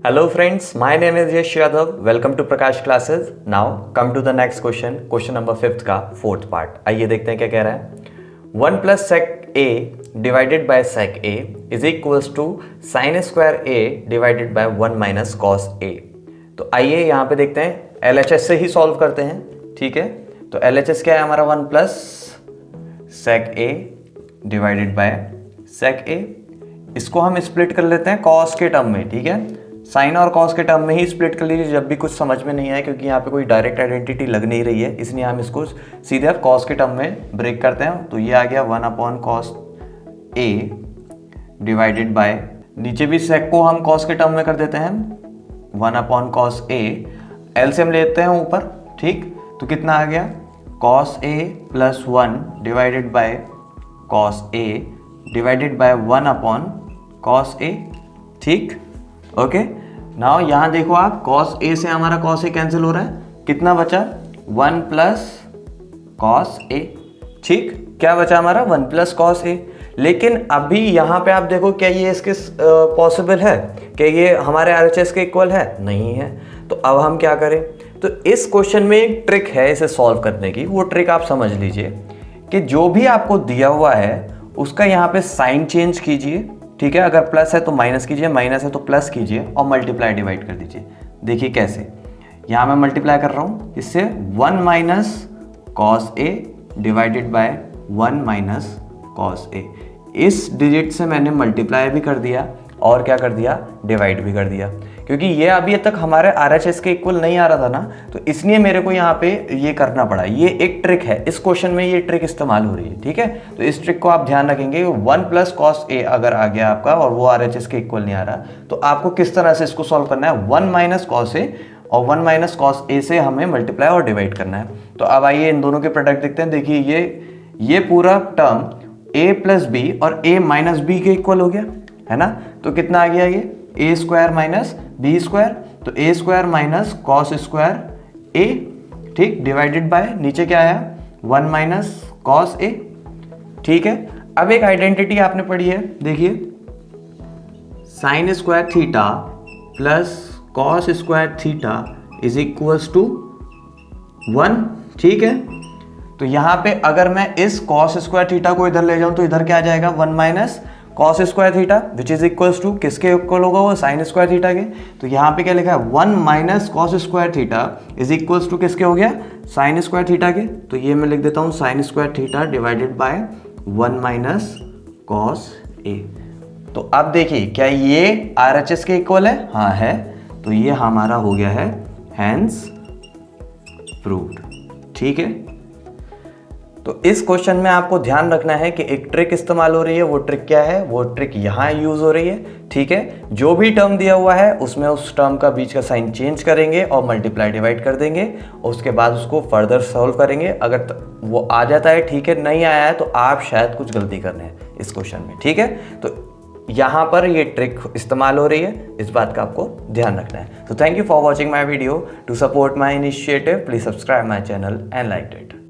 Hello friends, my name is Yash Yadav. Welcome to Prakash Classes. Now come to the next question. Question number 5th का 4th part. आइए देखते हैं क्या कह रहा है. 1 plus sec a divided by sec a is equals to sin square a divided by 1 minus cos a. तो आइए यहाँ पे देखते हैं LHS से ही सॉल्व करते हैं. ठीक है, तो LHS क्या है हमारा 1 plus sec a divided by sec a. इसको हम स्प्लिट कर लेते हैं cos के टर्म में. ठीक है, साइन और कॉस के टर्म में ही स्प्लिट कर लीजिए जब भी कुछ समझ में नहीं आए, क्योंकि यहाँ पे कोई डायरेक्ट आइडेंटिटी लग नहीं रही है, इसलिए हम इसको सीधे अब कॉस के टर्म में ब्रेक करते हैं. तो ये आ गया 1 upon cos A divided bye, नीचे भी सेक को हम कॉस के टर्म में कर देते हैं 1 अपॉन कॉस ए, एलसीएम लेते हैं ऊपर. ठीक, तो कितना आ गया cos A plus 1 divided by cos A divided by 1 upon cos A. ठीक, ओके. नाउ यहाँ देखो आप कॉस ए से हमारा कॉस ए कैंसिल हो रहा है, कितना बचा 1 प्लस कॉस ए. ठीक, क्या बचा हमारा 1 प्लस कॉस ए. लेकिन अभी यहाँ पे आप देखो क्या ये इसके पॉसिबल है, क्या ये हमारे आरएचएस के इक्वल है? नहीं है. तो अब हम क्या करें, तो इस क्वेश्चन में एक ट्रिक है इसे सॉल्व करने की. वो ट्रिक आप समझ लीजिए कि जो भी आपको दिया हुआ है उसका यहाँ पे साइन चेंज कीजिए. ठीक है, अगर प्लस है तो माइनस कीजिए, माइनस है तो प्लस कीजिए और मल्टीप्लाई डिवाइड कर दीजिए. देखिए कैसे, यहाँ मैं मल्टीप्लाई कर रहा हूँ इससे 1 minus cos A divided by 1 minus cos A. इस डिजिट से मैंने मल्टीप्लाई भी कर दिया और क्या कर दिया, डिवाइड भी कर दिया, क्योंकि ये अभी तक हमारे आरएचएस के इक्वल नहीं आ रहा था ना, तो इसलिए मेरे को यहाँ पे ये करना पड़ा. ये एक ट्रिक है, इस क्वेश्चन में ये ट्रिक इस्तेमाल हो रही है. ठीक है, तो इस ट्रिक को आप ध्यान रखेंगे. 1 प्लस कॉस ए अगर आ गया आपका और वो आरएचएस के इक्वल नहीं आ रहा, तो आपको किस तरह से इसको सॉल्व करना है, 1 माइनस कॉस ए और 1 माइनस कॉस ए से हमें मल्टीप्लाई और डिवाइड करना है. तो अब आइए इन दोनों के प्रोडक्ट देखते हैं. देखिए ये पूरा टर्म a प्लस बी और a माइनस बी के इक्वल हो गया है ना. तो कितना आ गया ये ए स्क्वायर माइनस बी स्क्वायर, तो ए स्क्वायर माइनस कॉस स्क्वायर ए. ठीक, डिवाइडेड बाय नीचे क्या आया 1 माइनस कॉस ए. ठीक है, अब एक आइडेंटिटी आपने पढ़ी है, देखिए sine square theta plus cos square theta is equals to 1. ठीक है, तो यहाँ पे अगर मैं इस कॉस स्क्वायर थीटा को इधर ले जाऊं तो इधर क्या आ जाएगा 1 minus cos square theta which is equals to किसके इक्वल होगा, वो साइन स्क्वायर थीटा के. तो यहाँ पे क्या लिखा है 1 minus cos square theta is equals to किसके हो गया, साइन स्क्वायर थीटा के. तो ये मैं लिख देता हूँ sine square theta divided by 1 minus cos A. तो अब देखिए क्या ये आरएचएस के इक्वल है? हाँ है. तो ये हमारा हो गया है हैंस प्रूव्ड. ठीक है, तो इस क्वेश्चन में आपको ध्यान रखना है कि एक ट्रिक इस्तेमाल हो रही है. वो ट्रिक क्या है, वो ट्रिक यहाँ यूज हो रही है. ठीक है, जो भी टर्म दिया हुआ है उसमें उस टर्म का बीच का साइन चेंज करेंगे और मल्टीप्लाई डिवाइड कर देंगे और उसके बाद उसको फर्दर सॉल्व करेंगे. अगर वो आ जाता है ठीक है, नहीं आया है तो आप शायद कुछ गलती कर रहे हैं इस क्वेश्चन में. ठीक है, तो यहाँ पर ये ट्रिक इस्तेमाल हो रही है, इस बात का आपको ध्यान रखना है. तो thank you for watching my video. To support my initiative please subscribe my channel and like it.